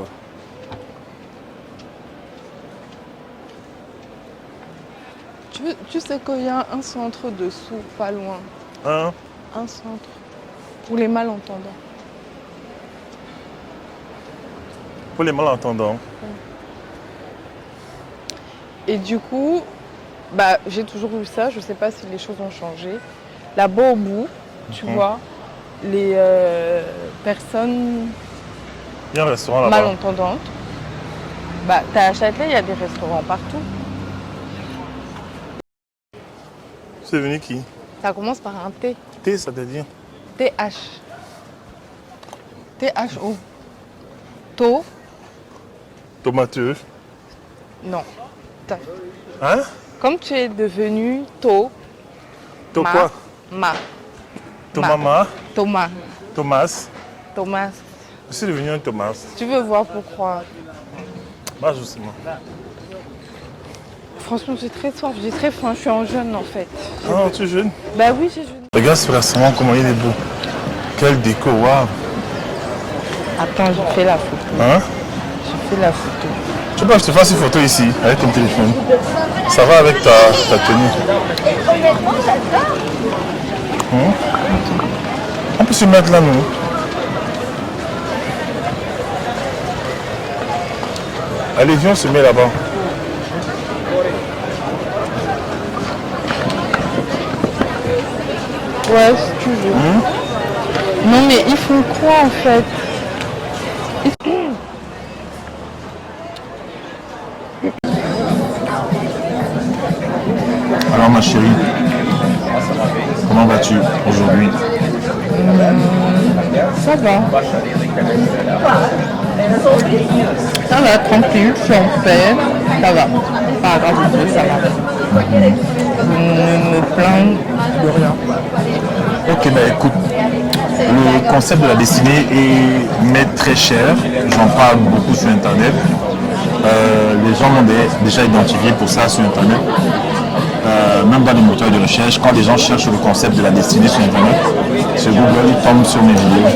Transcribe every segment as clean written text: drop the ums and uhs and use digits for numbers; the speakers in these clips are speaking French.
quoi. Tu sais qu'il y a un centre dessous, pas loin. Hein? Un centre pour les malentendants. Pour les malentendants. Et du coup, bah, j'ai toujours eu ça. Je sais pas si les choses ont changé. Là-bas au bout, tu vois, les personnes Il y a un restaurant là-bas. malentendantes. Bah, t'as à Châtelet, il y a des restaurants partout. C'est venu qui? Ça commence par un T. T, ça veut dire? TH. THO. To. Tomateux. Non. Hein? Comme tu es devenu To. To Ma. quoi? Ma. Tomama. Thomas. Thomas. Thomas. Je suis devenu un Thomas. Tu veux voir pourquoi? Bah justement. Franchement, j'ai très soif, j'ai très faim. Je suis en jeûne en fait. Ah, tu es jeune? Bah oui, j'ai jeûné. Regarde ce restaurant, comment il est beau. Quel déco, waouh. Attends, je fais la photo. Hein? Je fais la photo. Tu peux que je te fasse une photo ici, avec ton téléphone. Ça va avec ta tenue. On peut se mettre là, nous. Allez, viens, on se met là-bas. Ouais, si tu veux. Non, mais ils font quoi en fait? Alors ma chérie, comment vas-tu aujourd'hui? Ça va. Ça va, tranquille, je suis en paix. Ça va. Pas grave, ça va. Je ne me plains de rien. Ok, bah écoute, le concept de la destinée m'est très cher. J'en parle beaucoup sur Internet. Les gens m'ont déjà identifié pour ça sur Internet. Même dans les moteurs de recherche, quand les gens cherchent le concept de la destinée sur Internet, sur Google, ils tombent sur mes vidéos.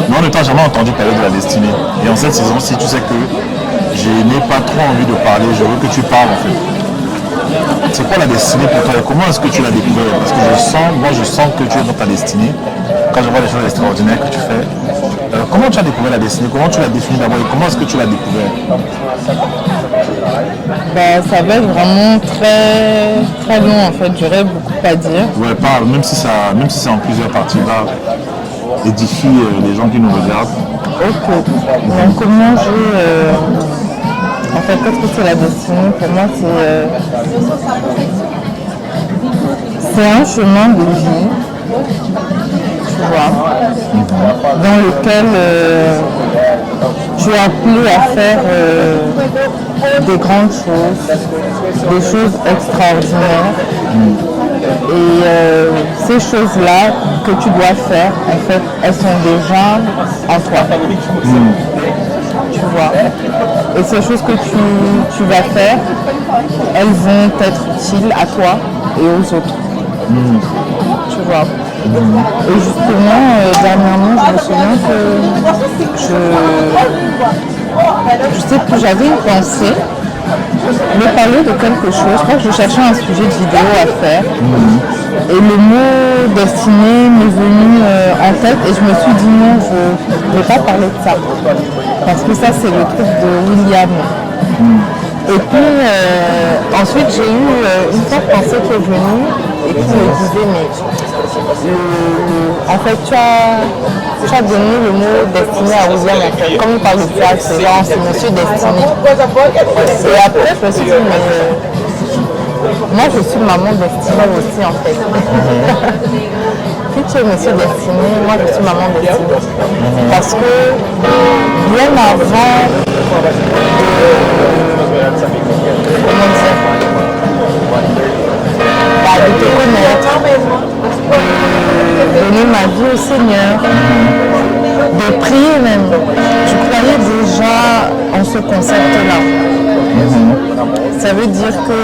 Mais on ne t'a jamais entendu parler de la destinée. Et en cette saison-ci, tu sais que je n'ai pas trop envie de parler, je veux que tu parles en fait. C'est quoi la destinée pour toi et comment est-ce que tu l'as découvert? Parce que je sens que tu es dans ta destinée. Quand je vois les choses extraordinaires que tu fais, comment tu as découvert la destinée? Comment tu l'as définie d'abord et comment est-ce que tu l'as découvert? Bah, ça va être vraiment très très long en fait, j'aurais beaucoup à dire. Ouais, parle, même si c'est en plusieurs parties, va édifier les gens qui nous regardent. Ok. Donc comment en fait, qu'est-ce que c'est la destinée? Pour moi, c'est un chemin de vie, tu vois, dans lequel tu es appelé à faire des grandes choses, des choses extraordinaires. Et ces choses-là que tu dois faire, en fait, elles sont déjà en toi. Tu vois. Et ces choses que tu vas faire, elles vont être utiles à toi et aux autres. Tu vois. Et justement, dernièrement, je me souviens que je sais que j'avais une pensée me parler de quelque chose. Je crois que je cherchais un sujet de vidéo à faire. Et le mot destiné m'est venu en tête et je me suis dit non, je ne vais pas parler de ça. Parce que ça, c'est le truc de William. Et puis ensuite, j'ai eu une forte pensée qui est venue et qui me disait mais en fait, tu as donné le mot destiné à William. En fait. Comme il parle de ça, c'est genre, c'est monsieur destiné. Et après, je me suis dit, mais moi, je suis maman destinée aussi, en fait. Si tu es monsieur destiné, moi, je suis maman destinée. Parce que bien avant comment dire, de te connaître, de donner ma vie au Seigneur, de prier même. Je croyais déjà en ce concept-là. Ça veut dire que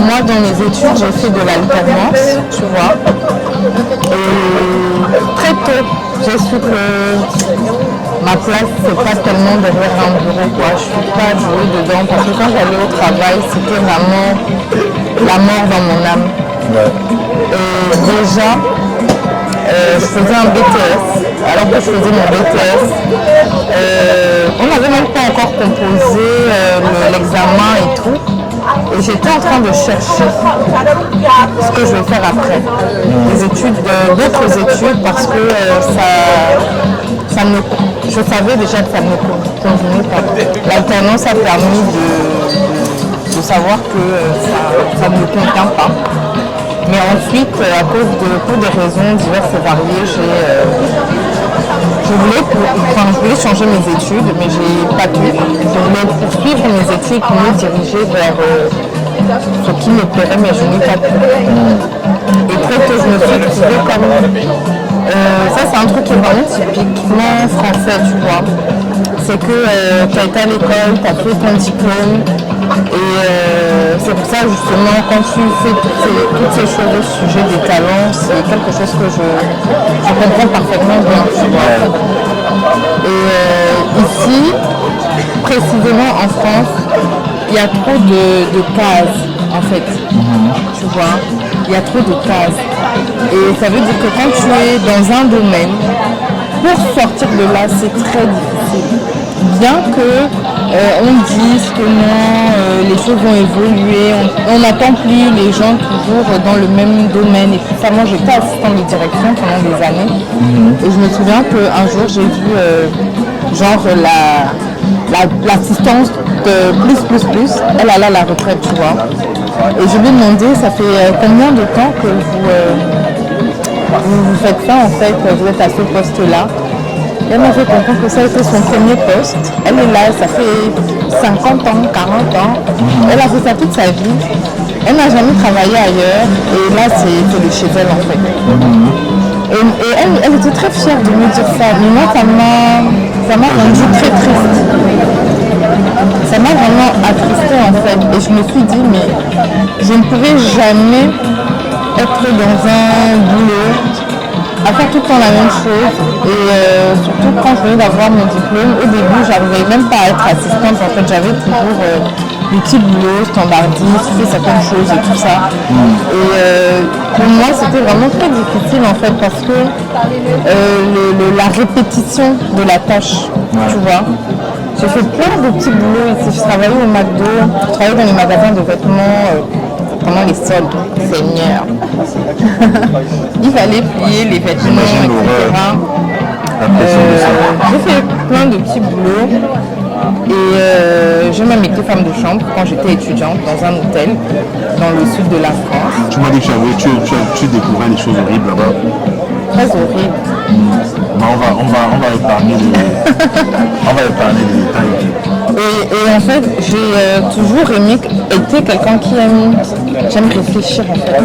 moi, dans mes études, j'ai fait de l'alternance, tu vois. Et très tôt, j'ai su que ma place, c'est pas tellement derrière un bureau, quoi. Je suis pas douée dedans parce que quand j'allais au travail, c'était vraiment la mort dans mon âme. Ouais. Et déjà, je faisais un BTS. Alors que je faisais mon BTS, on n'avait même pas encore composé l'examen et tout. Et j'étais en train de chercher ce que je vais faire après. Des études, d'autres études, parce que je savais déjà que ça ne me convenait pas. L'alternance a permis de savoir que ça ne me convient pas. Mais ensuite, à cause pour des raisons diverses et variées, je voulais changer mes études, mais j'ai pas pu. Je voulais poursuivre mes études pour me diriger vers ce qui me plairait, mais je n'ai pas pu. Et très que je me suis trouvée comme... ça, c'est un truc qui est vraiment typiquement français, tu vois. C'est que tu as été à l'école, tu as fait ton diplôme, et c'est pour ça justement quand tu fais toutes ces choses au sujet des talents, c'est quelque chose que je comprends parfaitement bien, tu vois. Et ici, précisément en France, il y a trop de cases en fait, tu vois. Il y a trop de cases. Et ça veut dire que quand tu es dans un domaine, pour sortir de là, c'est très difficile. Bien que on dise que non, les choses vont évoluer, on n'attend plus les gens toujours dans le même domaine. Et puis ça, moi j'étais assistante de direction pendant des années. Et je me souviens qu'un jour j'ai vu genre l'assistance de plus, elle allait à la retraite, tu vois. Et je lui ai demandé, ça fait combien de temps que vous faites ça en fait, vous êtes à ce poste-là. Elle m'a fait comprendre que ça a été son premier poste. Elle est là, ça fait 50 ans, 40 ans. Elle a fait ça toute sa vie. Elle n'a jamais travaillé ailleurs. Et là, c'est de chez elle en fait. Et elle était très fière de me dire ça. Mais moi, ça m'a rendu très triste. Ça m'a vraiment attristée en fait. Et je me suis dit, mais je ne pouvais jamais être dans un boulot à faire tout le temps la même chose. Et surtout quand je venais d'avoir mon diplôme, au début j'arrivais même pas à être assistante. En fait, j'avais toujours des petits boulots standardistes, tu fais certaines choses et tout ça. Et pour moi c'était vraiment très difficile en fait parce que la répétition de la tâche, tu vois. J'ai fait plein de petits boulots ici. Je travaillais au McDo, je travaillais dans les magasins de vêtements pendant les soldes, Seigneur. Il fallait plier les vêtements, etc. J'ai fait plein de petits boulots et j'ai même été femme de chambre quand j'étais étudiante dans un hôtel dans le sud de la France. Tu m'as dit que tu découvrais des choses horribles là-bas. Très horrible. On va épargner les détails. Et en fait, j'ai toujours été quelqu'un qui j'aime réfléchir en fait.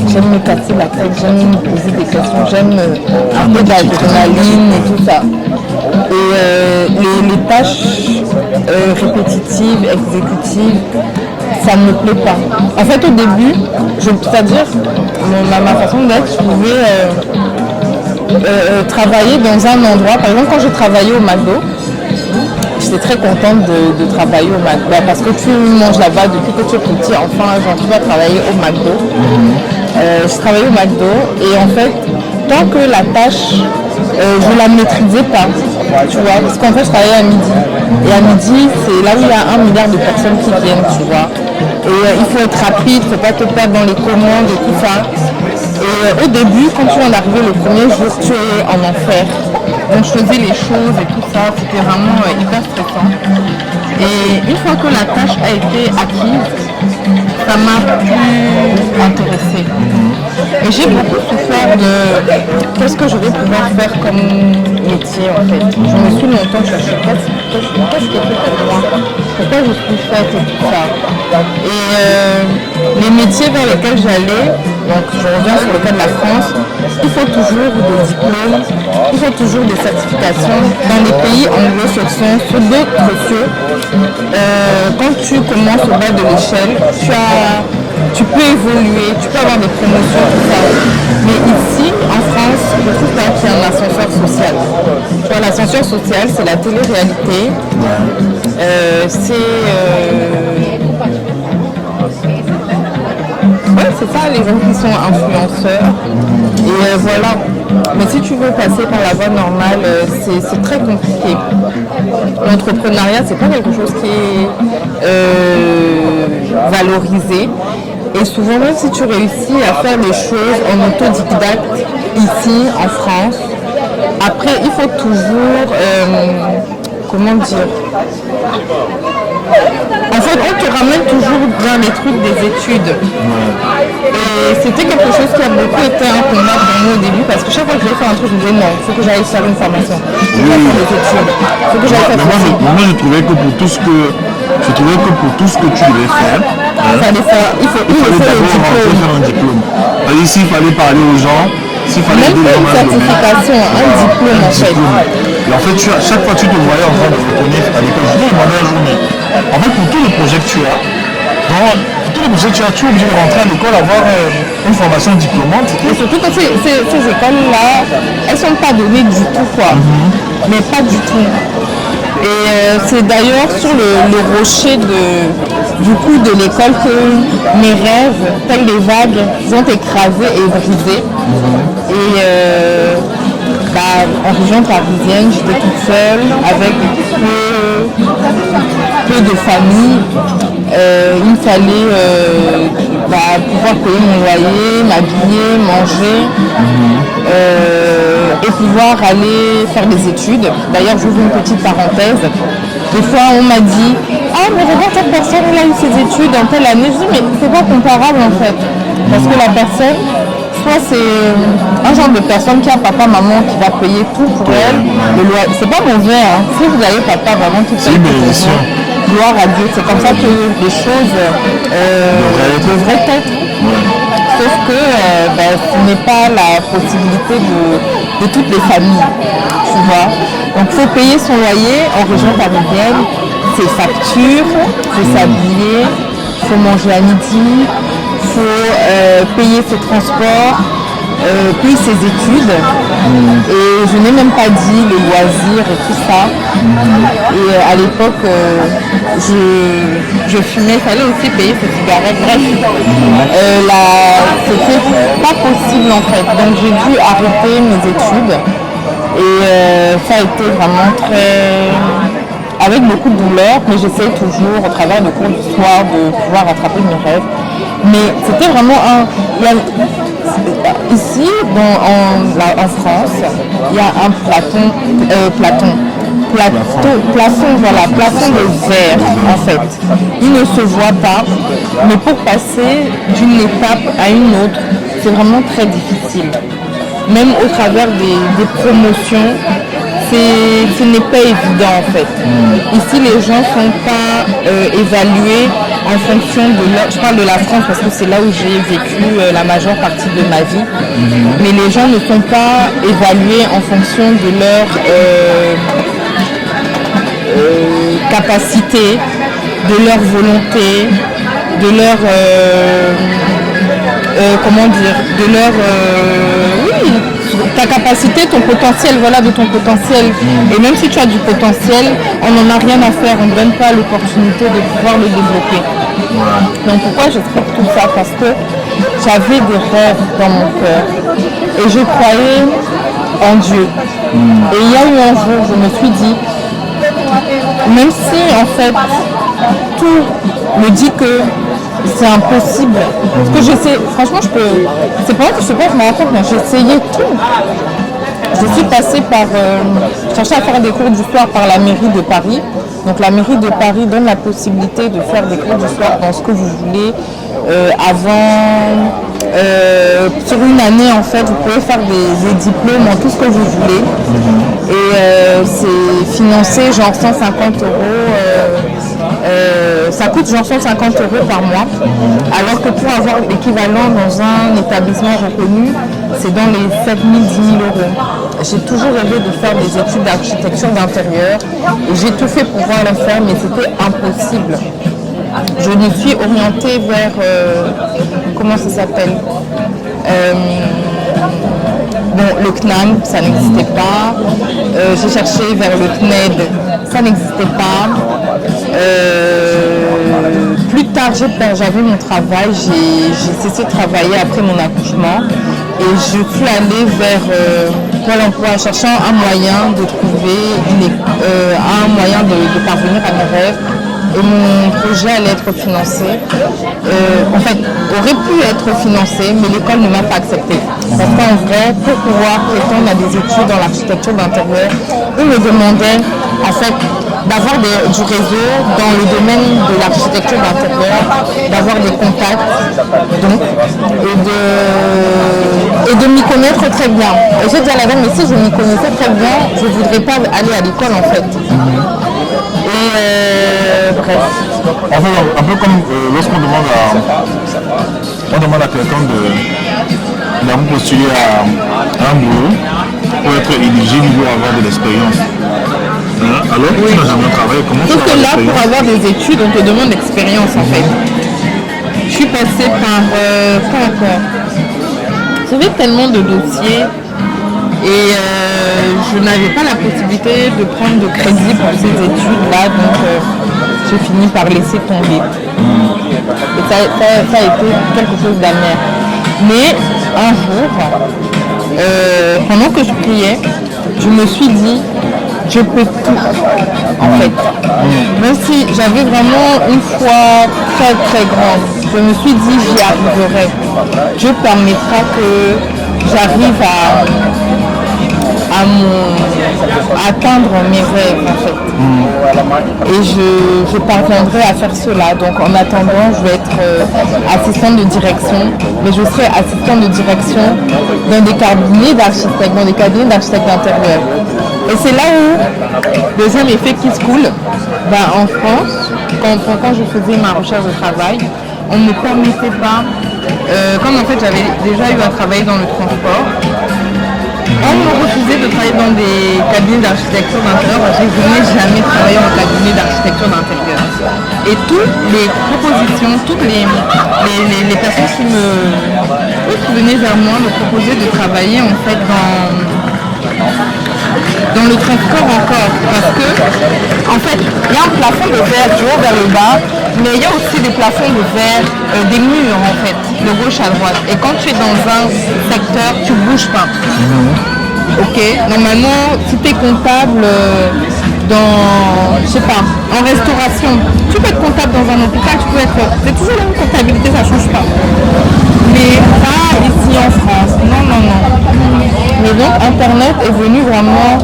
J'aime me casser la tête, j'aime me poser des questions, j'aime un peu d'adrénaline et tout ça. Et les tâches répétitives, exécutives, ça ne me plaît pas. En fait, au début, c'est-à-dire, ma façon d'être, je pouvais travailler dans un endroit. Par exemple, quand j'ai travaillé au McDo, j'étais très contente de travailler au McDo parce que tu manges là-bas depuis que tu es petit. Enfin, genre, tu vas travailler au McDo. Je travaillais au McDo et en fait, tant que la tâche, je la maîtrisais pas, tu vois, parce qu'en fait, je travaillais à midi. Et à midi, c'est là où il y a 1 milliard de personnes qui viennent, tu vois. Et il faut être rapide, il ne faut pas te perdre dans les commandes et tout ça. Et au début, quand tu en arrivais le premier jour, tu es en enfer. Donc je faisais les choses et tout ça, c'était vraiment hyper stressant. Et une fois que la tâche a été acquise, ça m'a plus intéressée. Et j'ai beaucoup souffert de qu'est-ce que je vais pouvoir faire comme métier en fait. Je me suis longtemps cherché qu'est-ce qui est fait pour moi, pourquoi je suis faite et tout ça. Et les métiers vers lesquels j'allais, donc je reviens sur le cas de la France, il faut toujours des diplômes, il faut toujours des certifications. Dans les pays anglo-saxons, sur d'autres sociaux, quand tu commences au bas de l'échelle, tu as tu peux évoluer, tu peux avoir des promotions, tout ça. Mais ici, en France, je trouve pas qu'il y a un ascenseur social. Tu vois, l'ascenseur social, c'est la télé-réalité. Ouais, c'est ça, les gens qui sont influenceurs. Et voilà. Mais si tu veux passer par la voie normale, c'est très compliqué. L'entrepreneuriat, c'est pas quelque chose qui est valorisé. Et souvent, même si tu réussis à faire les choses en autodidacte ici, en France, après, il faut toujours, comment dire, en fait, on te ramène toujours dans les trucs des études. Et c'était quelque chose qui a beaucoup été un combat pour nous au début, parce que chaque fois que je voulais faire un truc, je me disais non, il faut que j'aille faire une formation, il faut que j'aille faire des études, il faut que j'aille faire ceci. Moi, je trouvais que pour tout ce que tu devais faire, il fallait d'abord faire un diplôme. Ici, il fallait parler aux gens. Même pas une certification, un diplôme en fait. Et en fait, chaque fois que tu te voyais en train de retourner à l'école, je te demandais un jour, mais en fait, pour tous les projets que tu as, tu es obligé de rentrer à l'école, avoir une formation diplômante. Et surtout que ces écoles-là, elles sont pas données du tout, quoi. Mais pas du tout. Et c'est d'ailleurs sur le rocher du coup de l'école que mes rêves, tels des vagues, sont écrasés et brisés. Et en région parisienne, j'étais toute seule avec peu de famille. Il me fallait pouvoir payer mon loyer, m'habiller, manger et pouvoir aller faire des études. D'ailleurs, j'ouvre une petite parenthèse. Des fois, on m'a dit « Ah, mais regarde, cette personne, elle a eu ses études en telle année. » Je dis « Mais c'est pas comparable en fait. » Parce que la personne, soit c'est un genre de personne qui a papa, maman qui va payer tout pour elle. Le loyer, c'est pas mauvais, hein. Si vous avez papa, maman qui paye tout pour vous, gloire à Dieu. C'est comme ça que les choses devraient être. Sauf que ce n'est pas la possibilité de toutes les familles, tu vois. Donc il faut payer son loyer en région parisienne, ses factures, il faut s'habiller, il faut manger à midi, il faut payer ses transports, puis ses études. Et je n'ai même pas dit les loisirs et tout ça. Et à l'époque, je fumais, il fallait aussi payer ses cigarettes. Bref, c'était pas possible en fait. Donc j'ai dû arrêter mes études. Et ça a été vraiment avec beaucoup de douleur, mais j'essaie toujours, au travers de cours du soir, de pouvoir rattraper mes rêves. Mais c'était vraiment ici, en France, il y a un plafond de verre, en fait. Il ne se voit pas, mais pour passer d'une étape à une autre, c'est vraiment très difficile. Même au travers des promotions, ce n'est pas évident en fait. Ici, les gens ne sont pas évalués en fonction de leur... Je parle de la France parce que c'est là où j'ai vécu la majeure partie de ma vie. Mais les gens ne sont pas évalués en fonction de leur capacité, de leur volonté, de leur... ta capacité, ton potentiel, de ton potentiel. Et même si tu as du potentiel, on n'en a rien à faire, on ne donne pas l'opportunité de pouvoir le développer. Donc pourquoi j'explique tout ça? Parce que j'avais des rêves dans mon cœur et je croyais en Dieu. Et il y a eu un jour, je me suis dit, même si en fait tout me dit que c'est impossible. Parce que j'essaie, franchement, c'est pas vrai que je me rends compte, mais j'ai essayé tout. Je suis passée par, chercher à faire des cours du soir par la mairie de Paris. Donc la mairie de Paris donne la possibilité de faire des cours du soir dans ce que vous voulez. Sur une année, en fait, vous pouvez faire des diplômes en tout ce que vous voulez. Et c'est financé genre 150 euros. Ça coûte genre 150 euros par mois, alors que pour avoir l'équivalent dans un établissement reconnu, c'est dans les 7 000, 10 000 euros. J'ai toujours rêvé de faire des études d'architecture d'intérieur et j'ai tout fait pour pouvoir le faire, mais c'était impossible. je me suis orientée vers, comment ça s'appelle, bon, le CNAM, ça n'existait pas. J'ai cherché vers le CNED, ça n'existait pas. Plus tard, j'avais mon travail, j'ai cessé de travailler après mon accouchement et je suis allée vers Pôle emploi, cherchant un moyen de trouver un moyen de parvenir à mes rêves. Et mon projet allait être financé. En fait, aurait pu être financé, mais l'école ne m'a pas accepté. Parce qu'en vrai, pour pouvoir prétendre à des études dans l'architecture d'intérieur, ils me demandaient en fait d'avoir du réseau dans le domaine de l'architecture d'intérieur, d'avoir des contacts, donc, et de m'y connaître très bien. Et j'ai dit à la dame, mais si je m'y connaissais très bien, je ne voudrais pas aller à l'école en fait. Et bref. En fait, un peu comme lorsqu'on demande à quelqu'un d'avoir postulé à un boulot pour être éligible, il doit avoir de l'expérience. Alors que tu n'as jamais travaillé, comment tu sauf que as là, pour avoir des études, on te demande l'expérience en fait. Je suis passée par quoi encore? J'avais tellement de dossiers et je n'avais pas la possibilité de prendre de crédit pour ces études-là, donc j'ai fini par laisser tomber. Et ça a été quelque chose d'amer. Mais un jour, pendant que je priais, je me suis dit, je peux tout, en fait. Même si j'avais vraiment une foi très très grande, je me suis dit, j'y arriverai. Dieu permettra que j'arrive à atteindre mes rêves en fait. Et je parviendrai à faire cela. Donc en attendant, je vais être assistante de direction, mais je serai assistante de direction dans des cabinets d'architectes d'intérieur. Et c'est là où, deuxième effet qui se coule, en France, quand je faisais ma recherche de travail, on ne me permettait pas, comme en fait j'avais déjà eu à travailler dans le transport, on me refusait de travailler dans des cabinets d'architecture d'intérieur parce que je n'ai jamais travaillé en cabinet d'architecture d'intérieur. Et toutes les propositions, toutes les personnes qui venaient vers moi me proposaient de travailler en fait dans le transport encore, parce que en fait il y a un plafond de verre du haut vers le bas, mais il y a aussi des plafonds de verre, des murs en fait, de gauche à droite. Et quand tu es dans un secteur, tu bouges pas. Ok, normalement si tu es comptable je sais pas, en restauration, tu peux être comptable dans un hôpital, c'est toujours la même comptabilité, ça change pas. Mais pas ici en France, non. Mais donc Internet est venu vraiment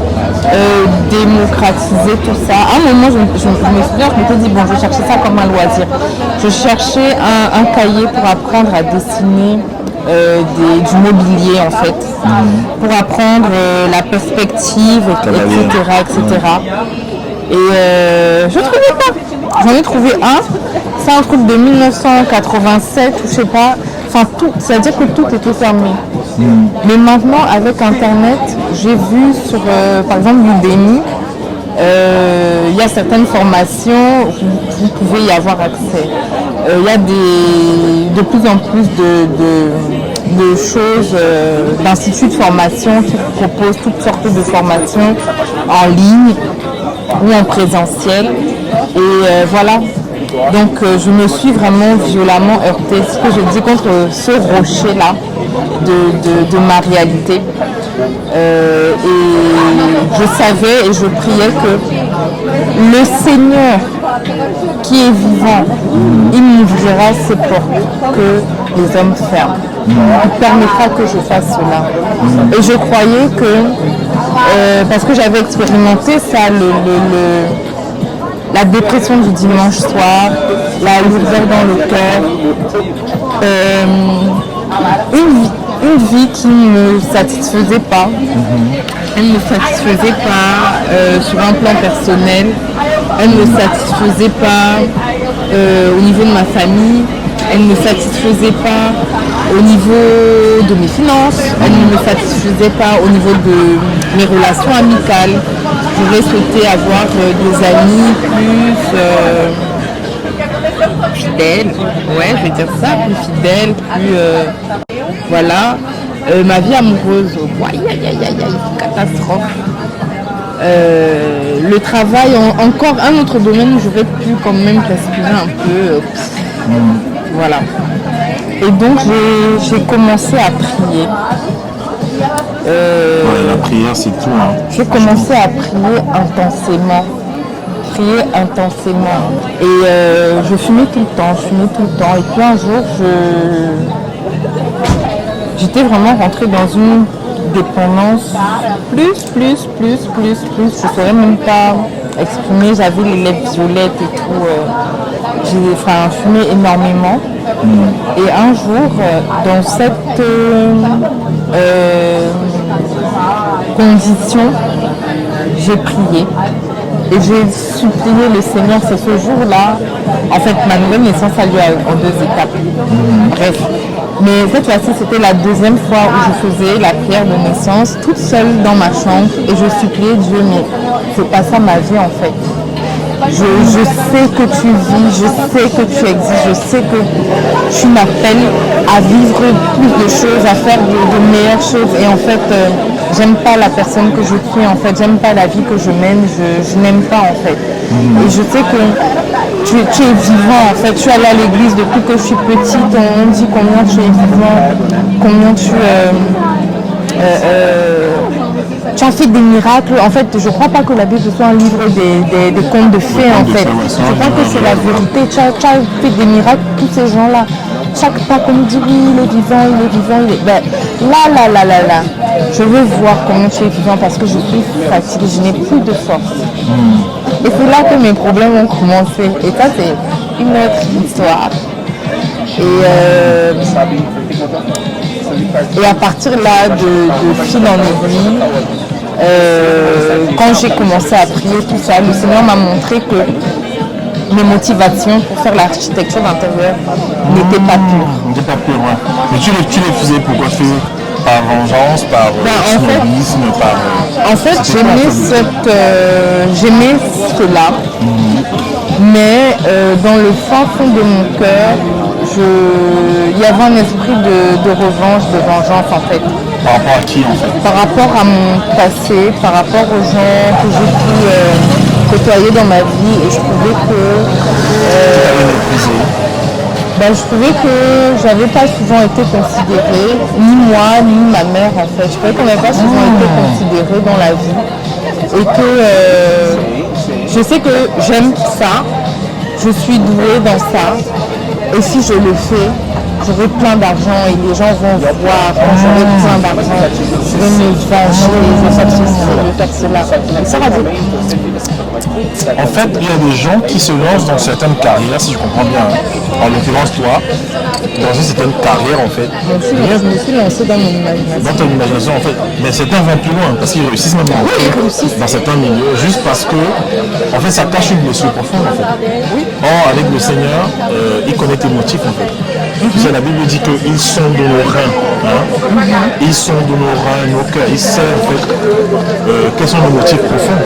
démocratiser tout ça. À un moment, je me souviens, je m'étais dit, bon, je cherchais ça comme un loisir. Je cherchais un cahier pour apprendre à dessiner du mobilier en fait, pour apprendre la perspective, etc. Et je ne trouvais pas. J'en ai trouvé un, c'est un truc de 1987 ou je sais pas. Enfin tout, c'est-à-dire que tout était fermé. Mais maintenant avec Internet, j'ai vu sur par exemple Udemy, il y a certaines formations, vous pouvez y avoir accès. Il y a de plus en plus de choses, d'instituts de formation qui proposent toutes sortes de formations en ligne ou en présentiel. Et voilà. Donc je me suis vraiment violemment heurtée, ce que je dis, contre ce rocher-là de ma réalité. Et je savais et je priais que le Seigneur qui est vivant, il m'ouvrira ces portes que les hommes ferment. Il permettra que je fasse cela. Et je croyais que, parce que j'avais expérimenté ça, la dépression du dimanche soir, la lourdeur dans le cœur, une vie qui ne me satisfaisait pas. Elle ne me satisfaisait pas sur un plan personnel, elle ne me satisfaisait pas au niveau de ma famille, elle ne me satisfaisait pas au niveau de mes finances, elle ne me satisfaisait pas au niveau de mes relations amicales. J'aurais souhaité avoir des amis fidèle. Ouais, je vais dire ça, plus fidèle, plus voilà. Ma vie amoureuse, aïe, aïe, aïe, aïe, aïe, catastrophe. Le travail, encore un autre domaine où j'aurais pu quand même respirer un peu. Voilà. Et donc j'ai commencé à prier. Ouais, la prière, c'est tout. Hein. J'ai commencé à prier intensément. Et je fumais tout le temps. Et puis un jour, j'étais vraiment rentrée dans une dépendance plus. Je ne saurais même pas exprimer. J'avais les lèvres violettes et tout. J'ai fumé énormément. Et un jour, dans cette condition, j'ai prié. Et j'ai supplié le Seigneur. C'est ce jour-là, en fait, ma nouvelle naissance a lieu en 2 étapes. Bref. Mais cette fois-ci, c'était la deuxième fois où je faisais la prière de naissance toute seule dans ma chambre et je suppliais Dieu, mais c'est pas ça ma vie en fait. Je sais que tu vis, je sais que tu existes, je sais que tu m'appelles à vivre plus de choses, à faire de meilleures choses. Et en fait, j'aime pas la personne que je suis, en fait, j'aime pas la vie que je mène, je n'aime pas en fait. Et je sais que tu es vivant en fait, tu es allé à l'église depuis que je suis petite, on dit combien tu es vivant, combien tu as fait des miracles. En fait, je ne crois pas que la Bible soit un livre des contes de fées en fait. Je crois que c'est la vérité. Tu as fait des miracles, tous ces gens-là. Chaque pas qu'on me dit oui, il est vivant. Ben, là. Je veux voir comment tu es vivant parce que je suis fatiguée, je n'ai plus de force. Et c'est là que mes problèmes ont commencé. Et ça, c'est une autre histoire. Et à partir là, de fil en aiguille, quand j'ai commencé à prier tout ça, le Seigneur m'a montré que mes motivations pour faire l'architecture d'intérieur n'étaient pas pures. Ouais. Mais tu les faisais pourquoi faire? Par vengeance, par snobisme, En fait, j'aimais cela, mais dans le fin fond de mon cœur, il y avait un esprit de revanche, de vengeance en fait. Par rapport à qui en fait? Par rapport à mon passé, par rapport aux gens que j'ai pu côtoyer dans ma vie, et je trouvais que je trouvais que j'avais pas souvent été considérée, ni moi, ni ma mère en fait. Je trouvais qu'on n'avait pas souvent été considérée dans la vie. Et que je sais que j'aime ça, je suis douée dans ça. Et si je le fais, j'aurai plein d'argent et les gens vont voir quand j'aurai plein d'argent. Je vais me venger, je vais faire ceci, je vais faire cela. Et ça va dire. En fait, il y a des gens qui se lancent dans certaines carrières, si je comprends bien. En l'occurrence, toi, dans une certaine carrière, en fait. Je me suis lancée dans mon imagination. Dans ton imagination, en fait. Mais certains vont plus loin, parce qu'ils réussissent même dans certains milieux, juste parce que, en fait, ça cache une blessure profonde, en fait. Or, avec le Seigneur, il connaît tes motifs, en fait. La Bible dit qu'ils sont de nos reins. Ils sont de nos reins, nos cœurs. Ils savent, en fait, quels sont nos motifs profonds.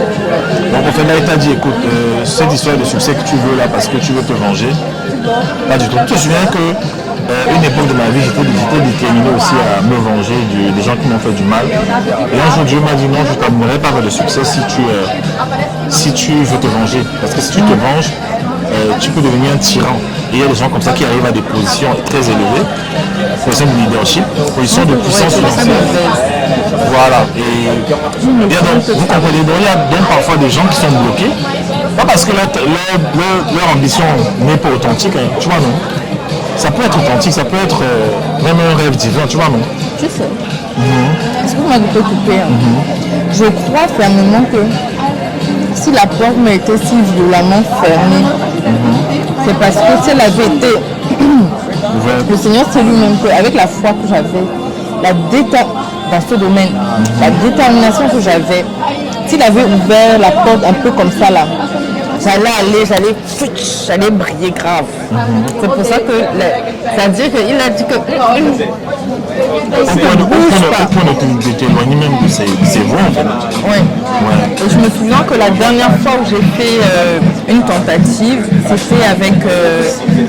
Donc, en fait, là, il t'a dit, écoute, cette histoire de succès que tu veux là, parce que tu veux te venger, pas du tout. Tu te souviens que une époque de ma vie, j'étais déterminé aussi à me venger des gens qui m'ont fait du mal. Et un jour, Dieu m'a dit non, je ne t'amènerai pas vers le succès si tu veux te venger. Parce que si tu te venges, tu peux devenir un tyran. Et il y a des gens comme ça qui arrivent à des positions très élevées, positions de leadership, positions de puissance financière. Voilà. Et vous comprenez, donc il y a donc parfois des gens qui sont bloqués, pas parce que leur ambition n'est pas authentique, hein, tu vois, non. Ça peut être authentique, ça peut être même un rêve divin, tu vois, non. Je sais. Est-ce que vous m'avez coupé Je crois fermement que si la porte m'a été si violemment fermée, c'est parce que si elle avait été le Seigneur, c'est lui-même qu'avec la foi que j'avais, dans ce domaine, la détermination que j'avais, s'il avait ouvert la porte un peu comme ça là, j'allais briller grave. C'est pour ça que, c'est-à-dire qu'il a dit que Au point de t'éloigner même de ses voix en fait. oui. Et je me souviens que la dernière fois où j'ai fait une tentative, c'était avec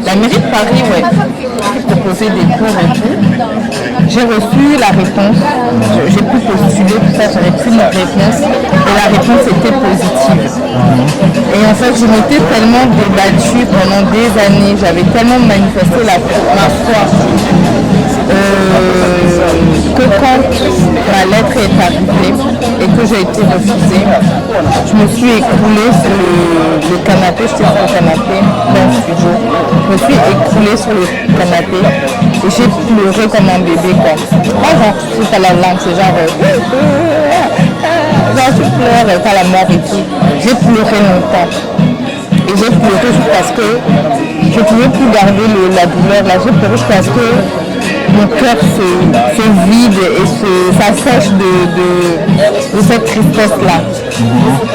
la mairie de Paris, qui proposait des cours et tout. J'ai reçu la réponse, j'ai pu postuler, tout ça, j'avais plus de réponse, et la réponse était positive. Et en fait, je m'étais tellement débattue pendant des années, j'avais tellement manifesté ma foi. Que quand ma lettre est arrivée et que j'ai été refusée, je me suis écroulée sur le canapé, j'étais sur le canapé dans le studio, je me suis écroulée sur le canapé et j'ai pleuré comme un bébé quoi. Pas genre tout à la langue, c'est genre tu pleures, t'as la mort et tout. J'ai pleuré longtemps. Et j'ai pleuré juste parce que je ne pouvais plus garder la douleur là, j'ai pleuré juste parce que mon cœur se vide et s'assèche de cette tristesse-là.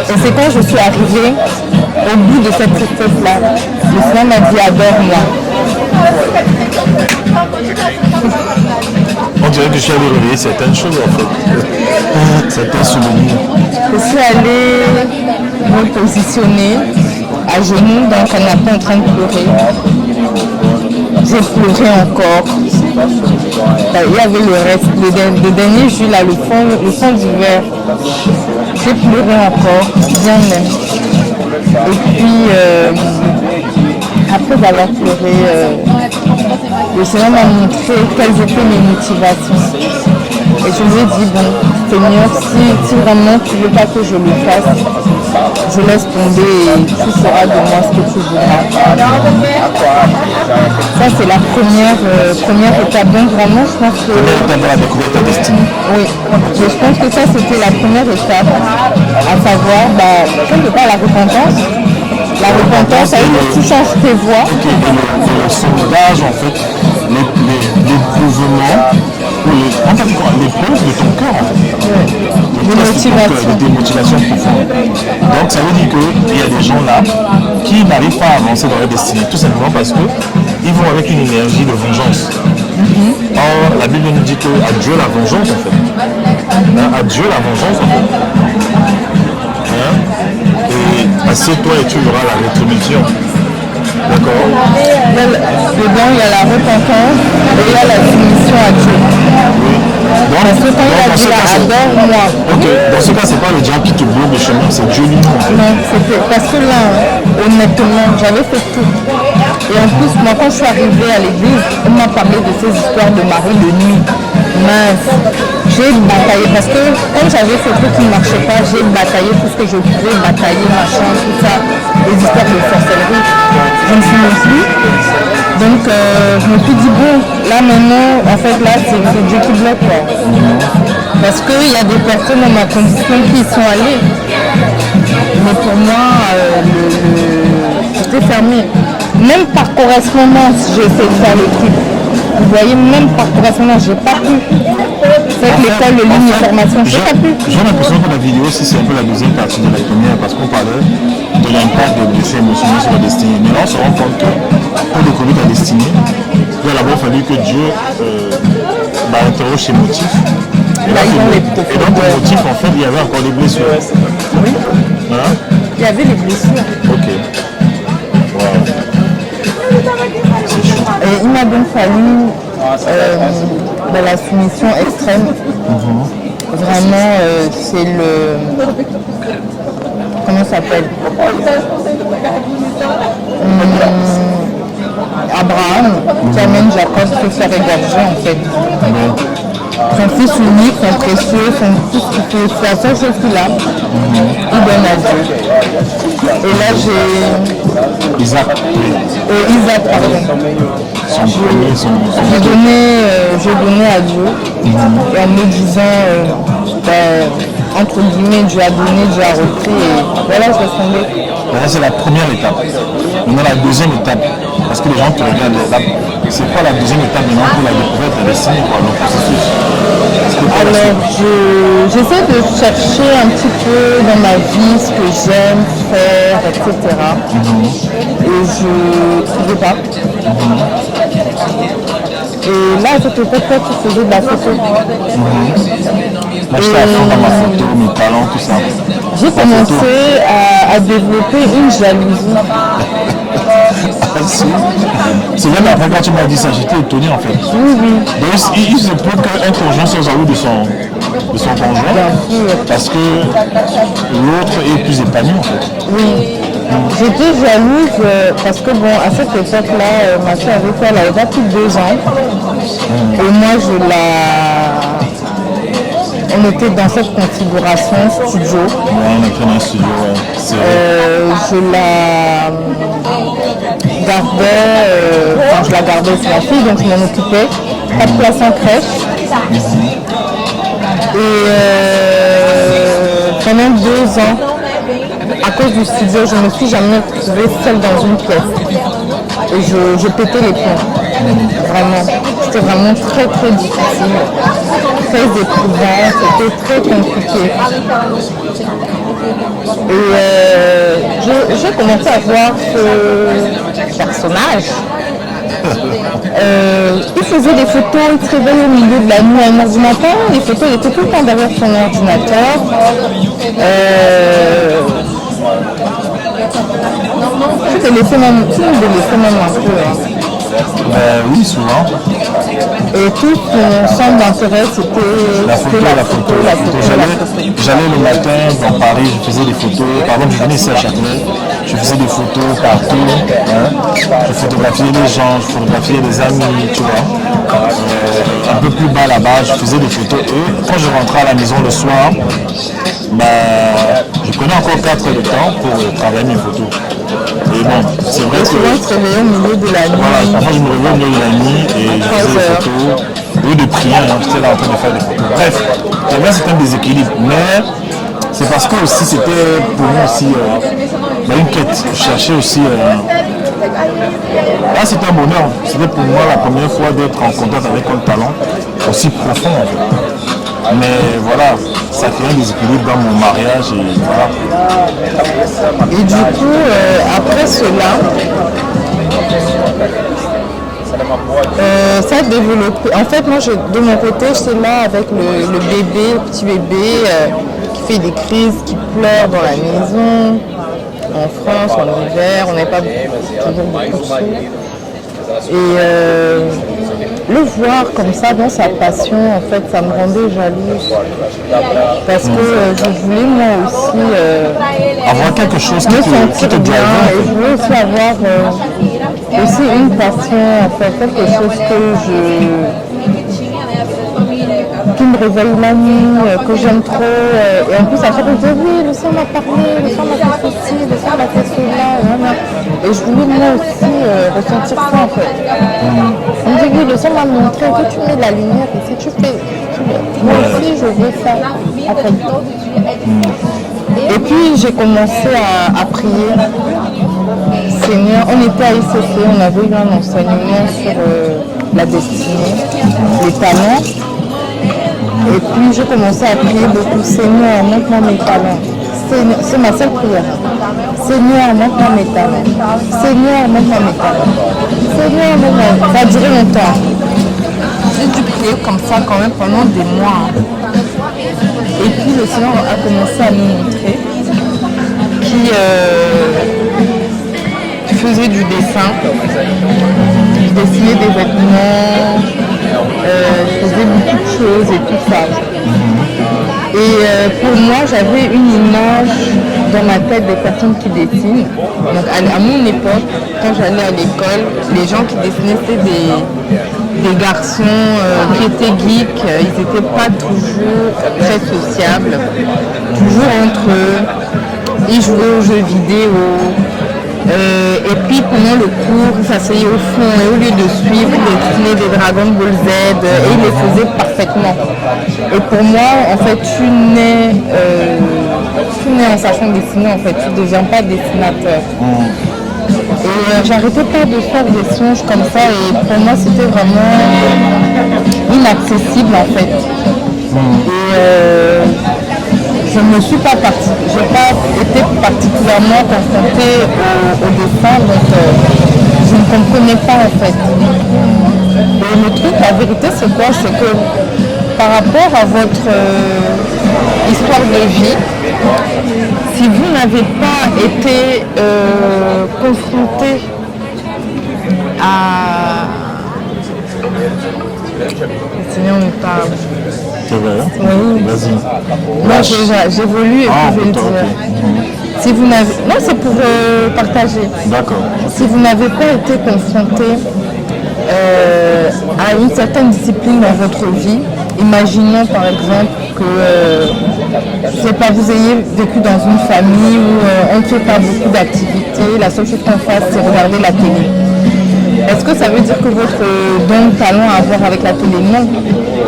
Et c'est quand je suis arrivée au bout de cette tristesse-là, le Seigneur m'a dit adore-moi. On dirait que je suis allé réveiller certaines choses en fait. Certains souvenirs. Je suis allée me positionner à genoux dans le canapé en train de pleurer. J'ai pleuré encore. Il y avait le reste, le dernier jus là, le fond du verre. J'ai pleuré encore, bien même. Et puis, après avoir pleuré, le Seigneur m'a montré quelles étaient mes motivations. Et je lui ai dit, bon, Seigneur, si vraiment tu ne veux pas que je le fasse, je laisse tomber et tu feras de moi ce que tu voudras. Ça, c'est la première étape. Donc vraiment, je pense que... Première étape de la découverte de ta destinée. Oui, je pense que ça, c'était la première étape, à savoir, quelque part, la repentance. La repentance, ça veut dire que tu changes tes voies. Okay. Le sondage, en fait, l'éprouvement, l'épreuve de ton cœur, en fait. Des motivations. Des motivations profondes. Donc, ça veut dire qu'il y a des gens là qui n'arrivent pas à avancer dans leur destinée, tout simplement parce qu'ils vont avec une énergie de vengeance. Or, la Bible nous dit qu'à Dieu la vengeance, en fait. À Dieu la vengeance, en fait. Et assieds-toi et tu verras la rétribution. D'accord. Dedans, il y a la repentance et il y a la soumission à Dieu. Oui. Parce que quand il a dit adore-moi. Ok, dans ce cas, c'est pas le diable qui te bloque le chemin, c'est Dieu lui-même. Non, c'était parce que là, honnêtement, j'avais fait tout. Et en plus, moi, quand je suis arrivée à l'église, on m'a parlé de ces histoires de mari de nuit. Mince, j'ai bataillé parce que comme j'avais ce truc qui ne marchait pas, j'ai bataillé tout ce que je pouvais batailler, machin, tout ça, les histoires de sorcellerie. Je ne suis plus. Donc je me suis dit bon, là maintenant, en fait là c'est Dieu qui bloque quoi. Parce qu'il y a des personnes dans ma condition qui y sont allées. Mais pour moi, c'était fermé. Même par correspondance, j'ai essayé de faire le truc. Vous voyez, même par correspondance, j'ai pas pu. C'est l'école de ligne de formation, j'ai pas pu. J'ai l'impression que la vidéo aussi c'est un peu la deuxième partie de la première parce qu'on parlait de l'impact des blessures émotionnelles sur la destinée. Mais là on se rend compte que pour découvrir ta destinée, il a d'abord fallu que Dieu interroge ses motifs. Et dans tes motifs, en fait, il y avait encore des blessures. Oui. Hein? Il y avait des blessures. Ok. Wow. C'est chaud. Et il m'a donc fallu de la soumission extrême. Vraiment, c'est le... Comment ça s'appelle Abraham qui amène Jacob se faire égorger en fait. Son fils unique, son précieux, tout ce qu'il fait, c'est la seule chose qu'il a, il donne à Dieu. Et là j'ai... Isaac, pardon. J'ai donné à Dieu et en me disant, entre guillemets, Dieu a donné, Dieu a repris et voilà, je laisse tomber. Voilà, c'est la première étape. Maintenant la deuxième étape, parce que les gens te regardent, c'est quoi la deuxième étape maintenant pour la découverte de la destinée, quoi, le processus? Alors, j'essaie de chercher un petit peu dans ma vie ce que j'aime faire, etc. Et je ne trouvais pas. Et là, j'étais peut-être qui faisait de la photo. Moi, j'étais à fond dans ma photo, mes talents, tout ça. J'ai commencé à développer une jalousie. C'est même après quand tu m'as dit ça, j'étais étonné en fait. Oui. Donc il se peut qu'un conjoint soit jaloux de son conjoint parce que l'autre est plus épanoui en fait. Oui. J'étais jalouse parce que bon, à cette époque-là, ma soeur avec elle avait pas plus de 2 ans. Et moi, on était dans cette configuration studio. Ouais, on était dans un studio, ouais. Je la gardais, quand je la gardais, c'est ma fille, donc je m'en occupais. Pas de place en crèche. Et pendant 2 ans, à cause du studio, je ne me suis jamais retrouvée seule dans une pièce. Et je pétais les plombs. Vraiment. C'était vraiment très très difficile. Très éprouvant. C'était très compliqué. Et j'ai commencé à voir ce personnage. Il faisait des photos, il se réveillait au milieu de la nuit à 1h du matin. Les photos, il était tout le temps derrière son ordinateur. Tu me délaissais même un peu. Oui, souvent. Et tout son centre d'intérêt, c'était la photo. J'allais le matin dans Paris, je faisais des photos. Par exemple, je venais ici à Châtelet, je faisais des photos partout. Je photographiais les gens, je photographiais des amis, tu vois. Un peu plus bas là-bas, je faisais des photos. Et quand je rentrais à la maison le soir, je prenais encore 4 heures de temps pour travailler mes photos. Et bon, c'est vrai que... souvent, je se réveillait au milieu de la nuit. Voilà, parfois je me réveillais au milieu de la nuit et je faisais des photos. Au lieu de prier, j'étais là en train de faire des photos. Bref, c'est vrai, c'est un déséquilibre. Mais c'est parce que aussi c'était pour moi aussi une quête. Je cherchais aussi... Là, c'était un bonheur. C'était pour moi la première fois d'être en contact avec un talent aussi profond en fait. Mais voilà, ça crée un déséquilibre dans mon mariage et voilà. Et du coup, après cela, ça a développé. En fait, moi, de mon côté, j'étais là avec le bébé, le petit bébé qui fait des crises, qui pleure dans la maison. En France, en hiver, on n'avait pas toujours beaucoup de sous. Et le voir comme ça dans sa passion, en fait, ça me rendait jalouse. Parce que je voulais moi aussi avoir quelque chose me qui sentir te bien. drive. Et je voulais aussi avoir aussi une passion, en fait, quelque chose qui me réveille la nuit, que j'aime trop. Et en plus, à chaque fois, je disais oui, le son m'a parlé, le son m'a fait ceci, le son m'a fait cela. Et je voulais moi aussi ressentir ça, en fait. On me dit oui, le son m'a montré que tu mets de la lumière ici, tu fais. Moi aussi, je veux ça. Après. Et puis, j'ai commencé à prier. Seigneur, on était à ICC, on avait eu un enseignement sur la destinée, les talents. Et puis je commençais à prier beaucoup. Seigneur, montre-moi mes talents. C'est ma seule prière. Seigneur, montre-moi mes talents. Seigneur, montre-moi mes talents. Seigneur, montre-moi. Ça a duré longtemps. J'ai dû prier comme ça quand même pendant des mois. Et puis le Seigneur a commencé à nous montrer qui faisait du dessin. Il dessinait des vêtements. Je faisais beaucoup de choses et tout ça. Et pour moi, j'avais une image dans ma tête des personnes qui dessinent. Donc à mon époque, quand j'allais à l'école, les gens qui dessinaient, c'était des garçons qui étaient geeks. Ils n'étaient pas toujours très sociables, toujours entre eux. Ils jouaient aux jeux vidéo. Et puis pendant le cours, ils s'asseyaient au fond et au lieu de suivre, ils dessinaient des Dragon Ball Z et ils les faisaient parfaitement. Et pour moi, en fait, tu nais en sachant dessiner, en fait, tu ne deviens pas dessinateur. Et j'arrêtais pas de faire des songes comme ça et pour moi c'était vraiment inaccessible en fait. Et je ne suis pas partie, j'ai pas été particulièrement confrontée au dessin, donc je ne comprenais pas en fait. Et le truc, la vérité c'est quoi? C'est que par rapport à votre histoire de vie, si vous n'avez pas été confronté à... Seigneur me parle. C'est vrai, hein? Oui. Vas-y. Moi j'évolue et puis je vais le pour toi, dire. ok. Si vous n'avez... Non, c'est pour partager. D'accord. Si vous n'avez pas été confronté à une certaine discipline dans votre vie, imaginons par exemple que, je sais pas, vous ayez vécu dans une famille où on ne fait pas beaucoup d'activités, la seule chose qu'on fasse c'est regarder la télé. Est-ce que ça veut dire que votre don de talent a à voir avec la télé? Non.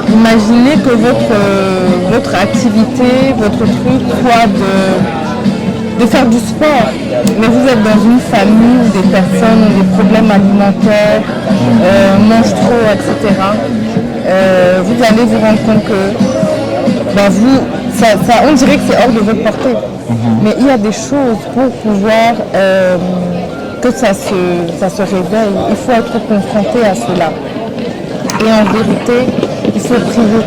Imaginez que votre activité, votre truc soit de faire du sport, mais vous êtes dans une famille où des personnes ont des problèmes alimentaires, mangent trop, etc. Vous allez vous rendre compte que on dirait que c'est hors de votre portée. Mais il y a des choses pour pouvoir que ça se réveille. Il faut être confronté à cela. Et en vérité, il faut prier.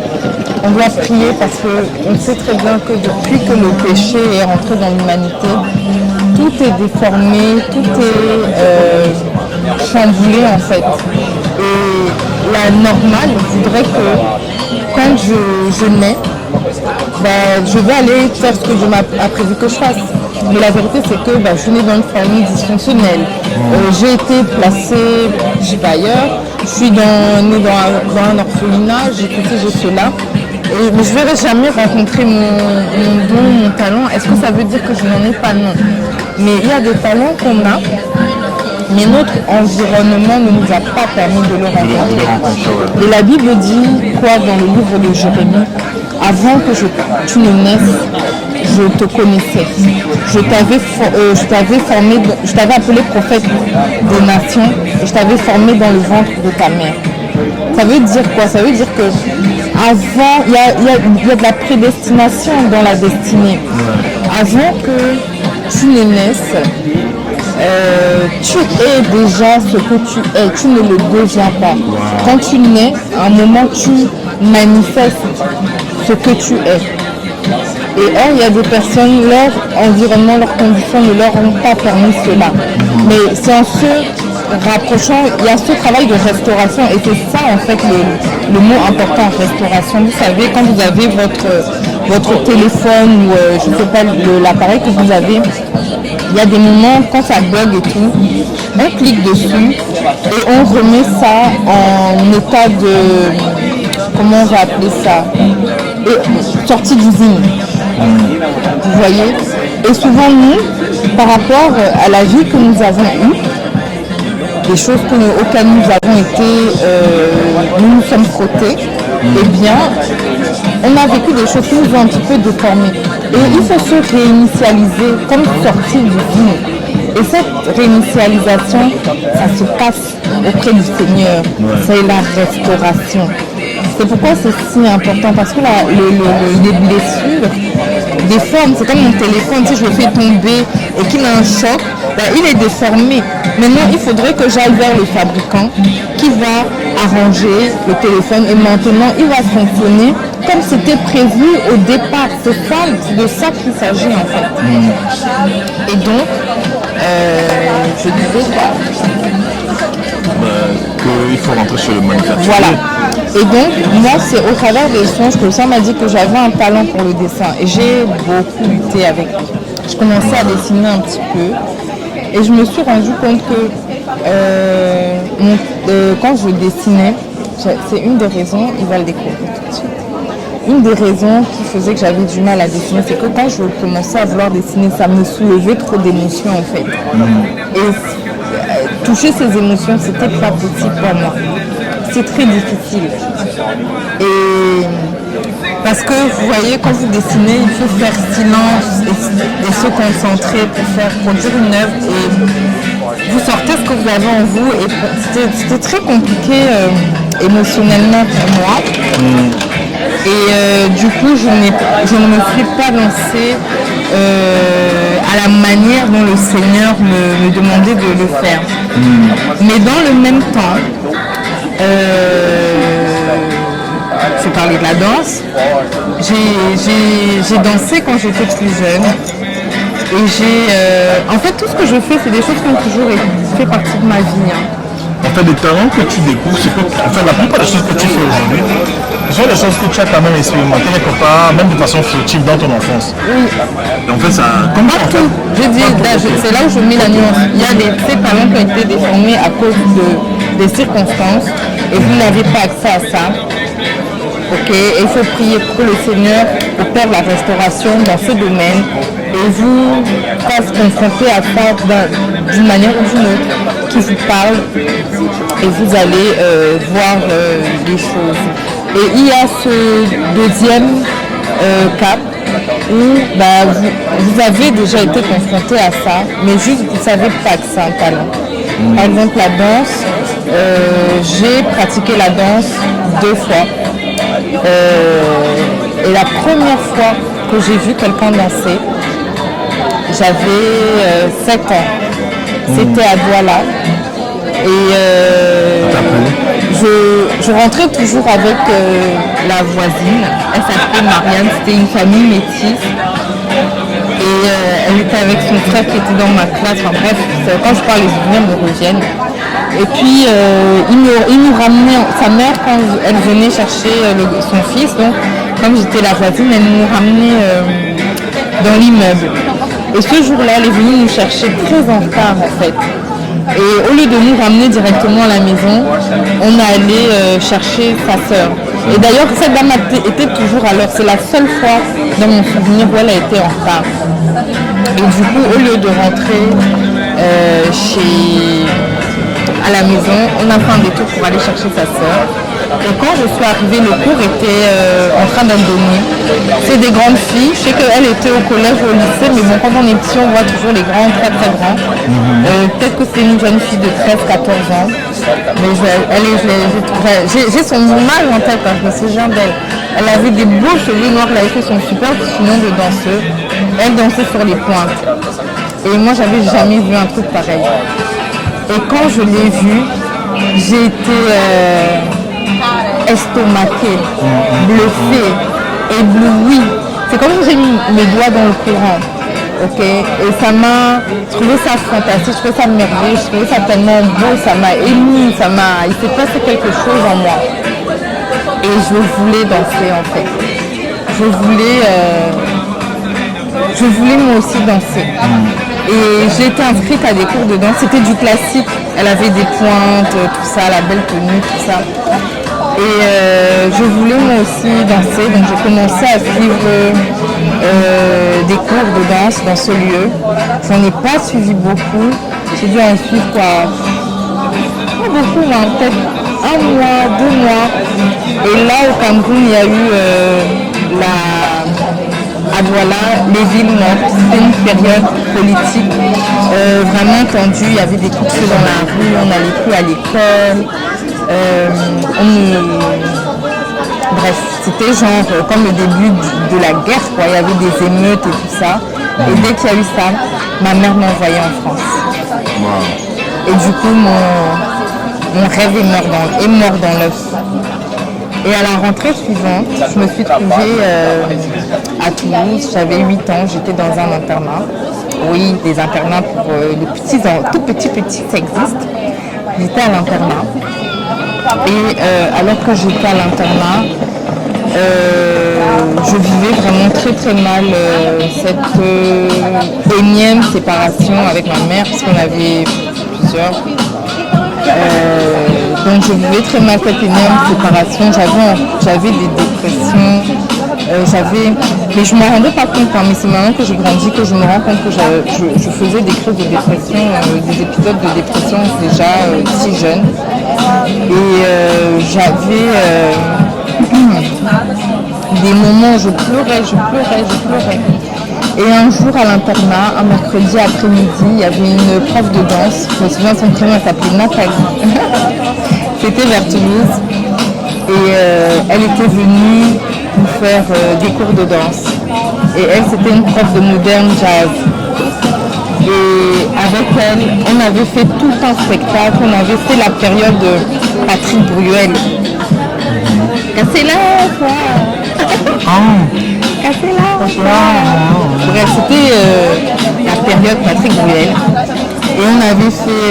On doit prier parce qu'on sait très bien que depuis que le péché est rentré dans l'humanité, tout est déformé, tout est chamboulé en fait. Et la normale voudrait que quand je nais, je vais aller faire ce que Dieu m'a prévu que je fasse. Mais la vérité c'est que je suis née dans une famille dysfonctionnelle. J'ai été placée, je sais pas ailleurs, je suis née dans un orphelinat, j'ai ceci, j'ai cela. Mais je ne verrai jamais rencontrer mon don, mon talent. Est-ce que ça veut dire que je n'en ai pas? Non. Mais il y a des talents qu'on a, mais notre environnement ne nous a pas permis de le rencontrer. Et la Bible dit quoi dans le livre de Jérémie? Avant que tu ne naisses, je te connaissais. Je t'avais formé, je t'avais appelé prophète des nations et je t'avais formé dans le ventre de ta mère. Ça veut dire quoi? Ça veut dire que avant, il y a de la prédestination dans la destinée. Avant que tu ne naisses, tu es déjà ce que tu es, tu ne le deviens pas. Quand tu nais, à un moment tu manifestes ce que tu es. Et or, il y a des personnes, leur environnement, leurs conditions ne leur ont pas permis cela. Mais c'est en se rapprochant, il y a ce travail de restauration et c'est ça en fait le mot important, restauration. Vous savez, quand vous avez votre téléphone ou je ne sais pas l'appareil que vous avez, il y a des moments quand ça bug et tout, on clique dessus et on remet ça en état de, comment on va appeler ça, sortie d'usine. Vous voyez? Et souvent nous, par rapport à la vie que nous avons eue, des choses auxquelles nous avons été, nous sommes frottés, eh bien, on a vécu des choses qui nous ont un petit peu déformées. Et il faut se réinitialiser comme sortir d'usine. Et cette réinitialisation, ça se passe auprès du Seigneur. C'est la restauration. C'est pourquoi c'est si important, parce que les blessures déforment. C'est comme mon téléphone, si je le fais tomber et qu'il a un choc, il est déformé. Maintenant, il faudrait que j'aille vers le fabricant qui va arranger le téléphone et maintenant il va fonctionner comme c'était prévu au départ. C'est de ça qu'il s'agit en fait. Et donc, je disais qu'il faut rentrer sur le manufacturier. Voilà. Et donc, moi, c'est au travers des songes que ça m'a dit que j'avais un talent pour le dessin. Et j'ai beaucoup lutté avec. Je commençais à dessiner un petit peu. Et je me suis rendu compte que quand je dessinais, c'est une des raisons, il va le découvrir tout de suite. Une des raisons qui faisait que j'avais du mal à dessiner, c'est que quand je commençais à vouloir dessiner, ça me soulevait trop d'émotions en fait. Et toucher ces émotions, c'était pas possible pour moi. C'est très difficile. Et Parce que vous voyez, quand vous dessinez, il faut faire silence et se concentrer pour produire une œuvre et vous sortez ce que vous avez en vous. Et c'était très compliqué émotionnellement pour moi. Et du coup, je ne me suis pas lancée à la manière dont le Seigneur me demandait de le faire. Mais dans le même temps, je vais parler de la danse. J'ai dansé quand j'étais plus jeune. Et en fait, tout ce que je fais, c'est des choses qui ont toujours fait partie de ma vie. En fait, les talents que tu découvres, la plupart des choses que tu fais aujourd'hui, ce sont des choses que tu as quand même expérimentées quelque part, même de façon furtive dans ton enfance. Oui. Et en fait, ça. Comment pas tout. Je dis, c'est là où je mets la nuance. Il y a ces talents qui ont été déformés à cause des circonstances et vous n'avez pas accès à ça. Ok, et il faut prier pour que le Seigneur opère la restauration dans ce domaine et vous fasse confronter à ça d'une manière ou d'une autre, qui vous parle et vous allez voir les choses. Et il y a ce deuxième cap où vous avez déjà été confronté à ça, mais juste vous ne savez pas que c'est un talent. Par exemple, la danse, j'ai pratiqué la danse 2 fois. Et la première fois que j'ai vu quelqu'un danser, j'avais 7 ans. C'était à Douala. Et je rentrais toujours avec la voisine. Elle s'appelait Marianne, c'était une famille métisse. Et elle était avec son frère qui était dans ma classe. Enfin bref, quand je parle, les souvenirs me reviennent. Et puis il nous ramenait, sa mère quand elle venait chercher son fils, donc comme j'étais la voisine, elle nous ramenait dans l'immeuble. Et ce jour-là, elle est venue nous chercher très en retard en fait. Et au lieu de nous ramener directement à la maison, on allait chercher sa sœur. Et d'ailleurs, cette dame était toujours à l'heure. C'est la seule fois dans mon souvenir où elle a été en retard. Et du coup, au lieu de rentrer à la maison, on a fait un détour pour aller chercher sa sœur. Et quand je suis arrivée, le cours était en train d'être donné. C'est des grandes filles. Je sais qu'elle était au collège ou au lycée, mais bon, quand on est petit, on voit toujours les grands, très très grands. Peut-être que c'est une jeune fille de 13-14 ans. Mais j'ai son image en tête, je me souviens d'elle. Elle avait des beaux cheveux noirs, elle avait fait son super nom de danseuse. Elle dansait sur les pointes. Et moi, j'avais jamais vu un truc pareil. Et quand je l'ai vue, j'ai été estomaquée, bluffée, éblouie. C'est comme si j'ai mis mes doigts dans le courant. Okay. Et ça m'a trouvé ça fantastique, je trouvais ça merveilleux, je trouvais ça tellement beau, ça m'a ému, il s'est passé quelque chose en moi. Et je voulais danser en fait. Je voulais moi aussi danser. Et j'ai été inscrite à des cours de danse, c'était du classique. Elle avait des pointes, tout ça, la belle tenue, tout ça. Et je voulais moi aussi danser, donc j'ai commencé à suivre des cours de danse dans ce lieu. J'en ai pas suivi beaucoup, j'ai dû en suivre quoi, pas beaucoup, hein, peut-être 1 mois, 2 mois. Et là au Cameroun, il y a eu à Douala, les villes mortes. C'était une période politique vraiment tendue, il y avait des coups de feu dans la rue, on n'allait plus à l'école. Bref, c'était genre comme le début de la guerre, quoi. Il y avait des émeutes et tout ça. Et dès qu'il y a eu ça, ma mère m'a envoyée en France. Wow. Et du coup, mon rêve est mort dans l'œuf. Et à la rentrée suivante, je me suis trouvée à Toulouse. J'avais 8 ans, j'étais dans un internat. Oui, des internats pour les petits, tout petits, ça existe. J'étais à l'internat. Et alors que j'étais à l'internat, je vivais vraiment très très mal cette énième séparation avec ma mère, parce qu'on avait plusieurs. Donc je vivais très mal cette énième séparation, j'avais des dépressions, mais je ne m'en rendais pas compte, hein, mais c'est maintenant que j'ai grandi que je me rends compte que je faisais des crises de dépression, des épisodes de dépression déjà si jeune. Et j'avais des moments où je pleurais. Et un jour à l'internat, un mercredi après-midi, il y avait une prof de danse, je me souviens de son prénom, elle s'appelait Nathalie. C'était vers Toulouse. Et elle était venue nous faire des cours de danse. Et elle, c'était une prof de modern jazz. Et avec elle, on avait fait tout un spectacle, on avait fait la période de Patrick Bruel. Cassez-la, quoi. Cassez-la. Bref, c'était la période Patrick Bruel. Et on avait fait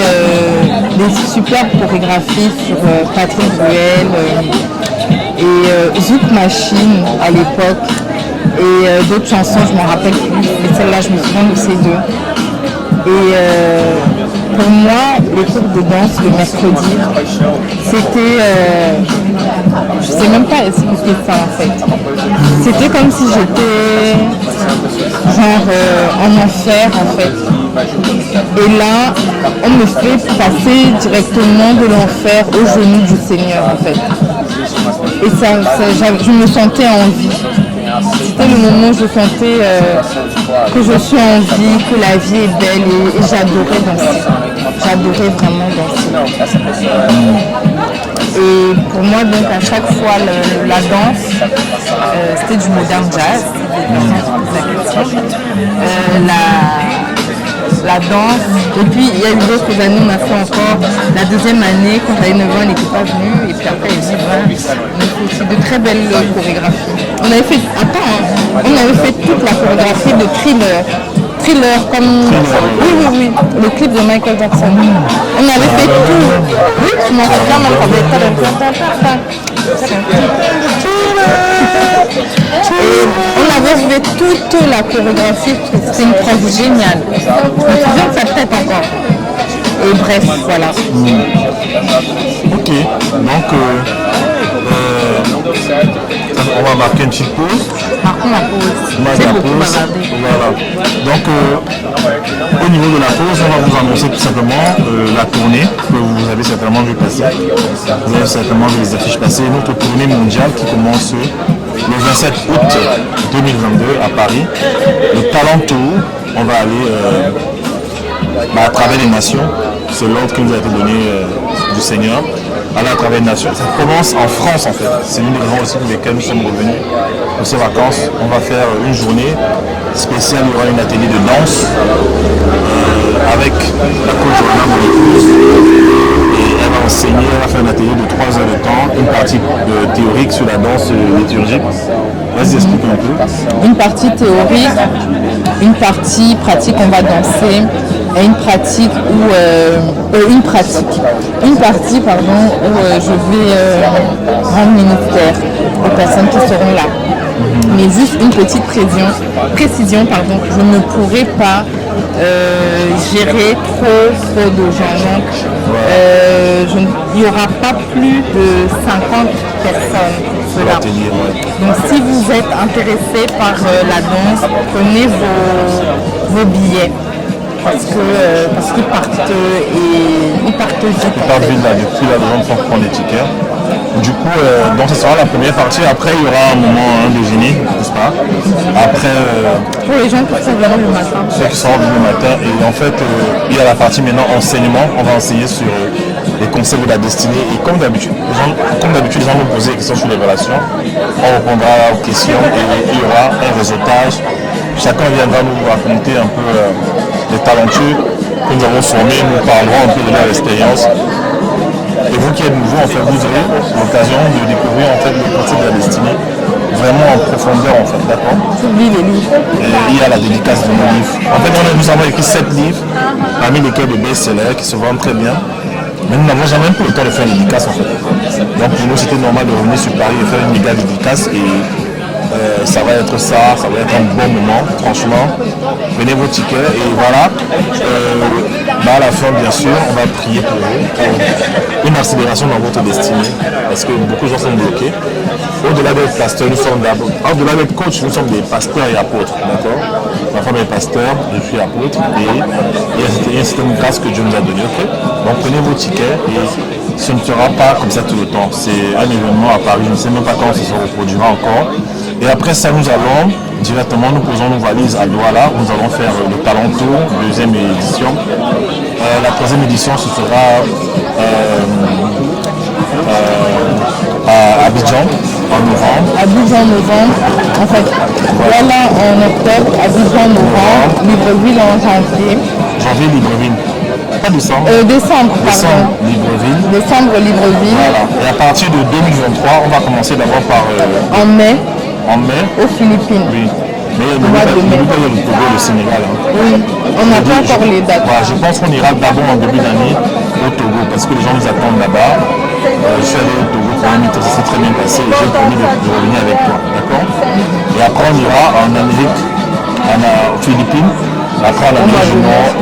des superbes chorégraphies sur Patrick Bruel et Zouk Machine à l'époque. Et d'autres chansons, je ne m'en rappelle plus. Mais celle-là, je me souviens de ces deux. Et pour moi, les cours de danse le mercredi, c'était, je sais même pas expliquer ça en fait. C'était comme si j'étais genre en enfer en fait. Et là, on me fait passer directement de l'enfer au genou du Seigneur en fait. Et je me sentais en vie. C'était le moment où je sentais que je suis en vie, que la vie est belle et j'adorais danser. J'adorais vraiment danser. Et pour moi, donc, à chaque fois, la danse, c'était du modern jazz. La danse. Et puis, il y a eu d'autres années, on a fait encore la deuxième année, quand j'avais 9 ans, elle n'était pas venue. Et puis après, elle dit, voilà, on a fait aussi de très belles chorégraphies. On avait fait, on avait fait toute la chorégraphie de Thriller, comme... Oui, le clip de Michael Jackson. On avait fait tout. Oui, je m'en souviens, même quand on avait fait toute la chorégraphie, c'était une prof géniale. Je me souviens de sa tête encore. Et bref, voilà. Ok, donc on va marquer une petite pause. Marquons la pause. C'est beaucoup bavardé. Voilà. Donc au niveau de la pause, on va vous annoncer tout simplement la tournée que vous avez certainement vu passer. Vous avez certainement vu les affiches passer. Notre tournée mondiale qui commence le 27 août 2022 à Paris. Le Talent Tour, on va aller à travers les nations. C'est l'ordre qui nous a été donné du Seigneur. Aller à travers les nations. Ça commence en France en fait. C'est une des raisons aussi pour lesquelles nous sommes revenus pour ces vacances. On va faire une journée spéciale. Il y aura un atelier de danse avec la coach Joanna, mon épouse. Et elle va enseigner, elle va faire un atelier de 3 heures de temps, une partie théorique sur la danse liturgique. Vas-y, explique un peu. Une partie théorique, une partie pratique, on va danser, et une pratique où je vais rendre ministère aux personnes qui seront là. Mais juste une petite précision, je ne pourrai pas gérer trop de gens. Donc, il n'y aura pas plus de 50 personnes pour cela. Donc si vous êtes intéressé par la danse, prenez vos billets. Parce qu'ils partent vite. Ils partent vite là, depuis la demande pour prendre les tickets. Du coup, donc ce sera la première partie. Après, il y aura un moment de génie, n'est-ce pas? Après, pour les gens qui sont venus le matin. Ceux qui sont venus le matin. Et en fait, il y a la partie maintenant enseignement. On va enseigner sur les concepts de la destinée. Et comme d'habitude, les gens nous poser des questions sur les relations. On répondra aux questions et il y aura un réseautage. Chacun viendra nous raconter un peu les talentueux que nous avons formés. Nous parlerons un peu de leur expérience. Et vous qui êtes nouveau, en fait, vous aurez l'occasion de découvrir en fait le concept de la destinée vraiment en profondeur, en fait, d'accord? J'oublie les livres. Et il y a la dédicace de nos livres. En fait, nous avons écrit 7 livres, parmi lesquels des best-sellers qui se vendent très bien. Mais nous n'avons jamais pris le temps de faire une dédicace, en fait. Donc pour nous, c'était normal de revenir sur Paris et faire une méga dédicace. Et ça va être ça, ça va être un bon moment, franchement. Prenez vos tickets et voilà. À la fin, bien sûr, on va prier pour vous, pour une accélération dans votre destinée, parce que beaucoup de gens sont bloqués. Au-delà d'être pasteur, au-delà d'être coach, nous sommes des pasteurs et apôtres, d'accord? Ma femme est pasteur, je suis apôtre, et il y a un certain grâce que Dieu nous a donné, ok? Donc prenez vos tickets et ce ne sera pas comme ça tout le temps. C'est un événement à Paris, je ne sais même pas quand ça se reproduira encore. Et après ça, nous allons directement, nous posons nos valises à Douala. Nous allons faire le Talent Tour, deuxième édition. La troisième édition, ce sera à Abidjan en novembre. Abidjan en novembre, en fait, voilà en octobre, Abidjan en novembre, Libreville en janvier. Janvier, Libreville. Pas décembre. Décembre, Décembre, pardon. Libreville. Décembre, Libreville. Voilà. Et à partir de 2023, on va commencer d'abord par En mai, en mai. aux Philippines. Oui. Mais il mois de mai. y a le Togo et le Sénégal. Hein. Oui, on n'a pas encore les dates. Voilà, je pense qu'on ira d'abord en début d'année au Togo parce que les gens nous attendent là-bas. Je suis allé au Togo pour un mythe, ça s'est très bien passé et j'ai promis de revenir avec toi. D'accord. Et après on ira en Amérique, aux Philippines, après en Amérique du Nord,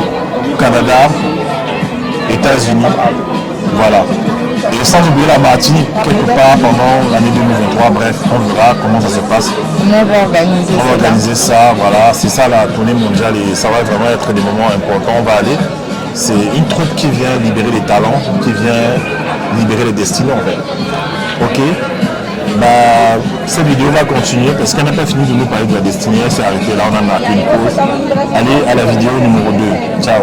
Canada, États-Unis. Voilà. Et sans oublier la Martinique, quelque part pendant l'année 2023, bref, on verra comment ça se passe. On va organiser On va organiser ça, voilà, c'est ça la tournée mondiale et ça va vraiment être des moments importants. On va aller. C'est une troupe qui vient libérer les talents, qui vient libérer les destinées en fait. Ok. Bah, cette vidéo va continuer parce qu'elle n'a pas fini de nous parler de la destinée, elle s'est arrêtée là, on a marqué une pause. Allez à la vidéo numéro 2. Ciao.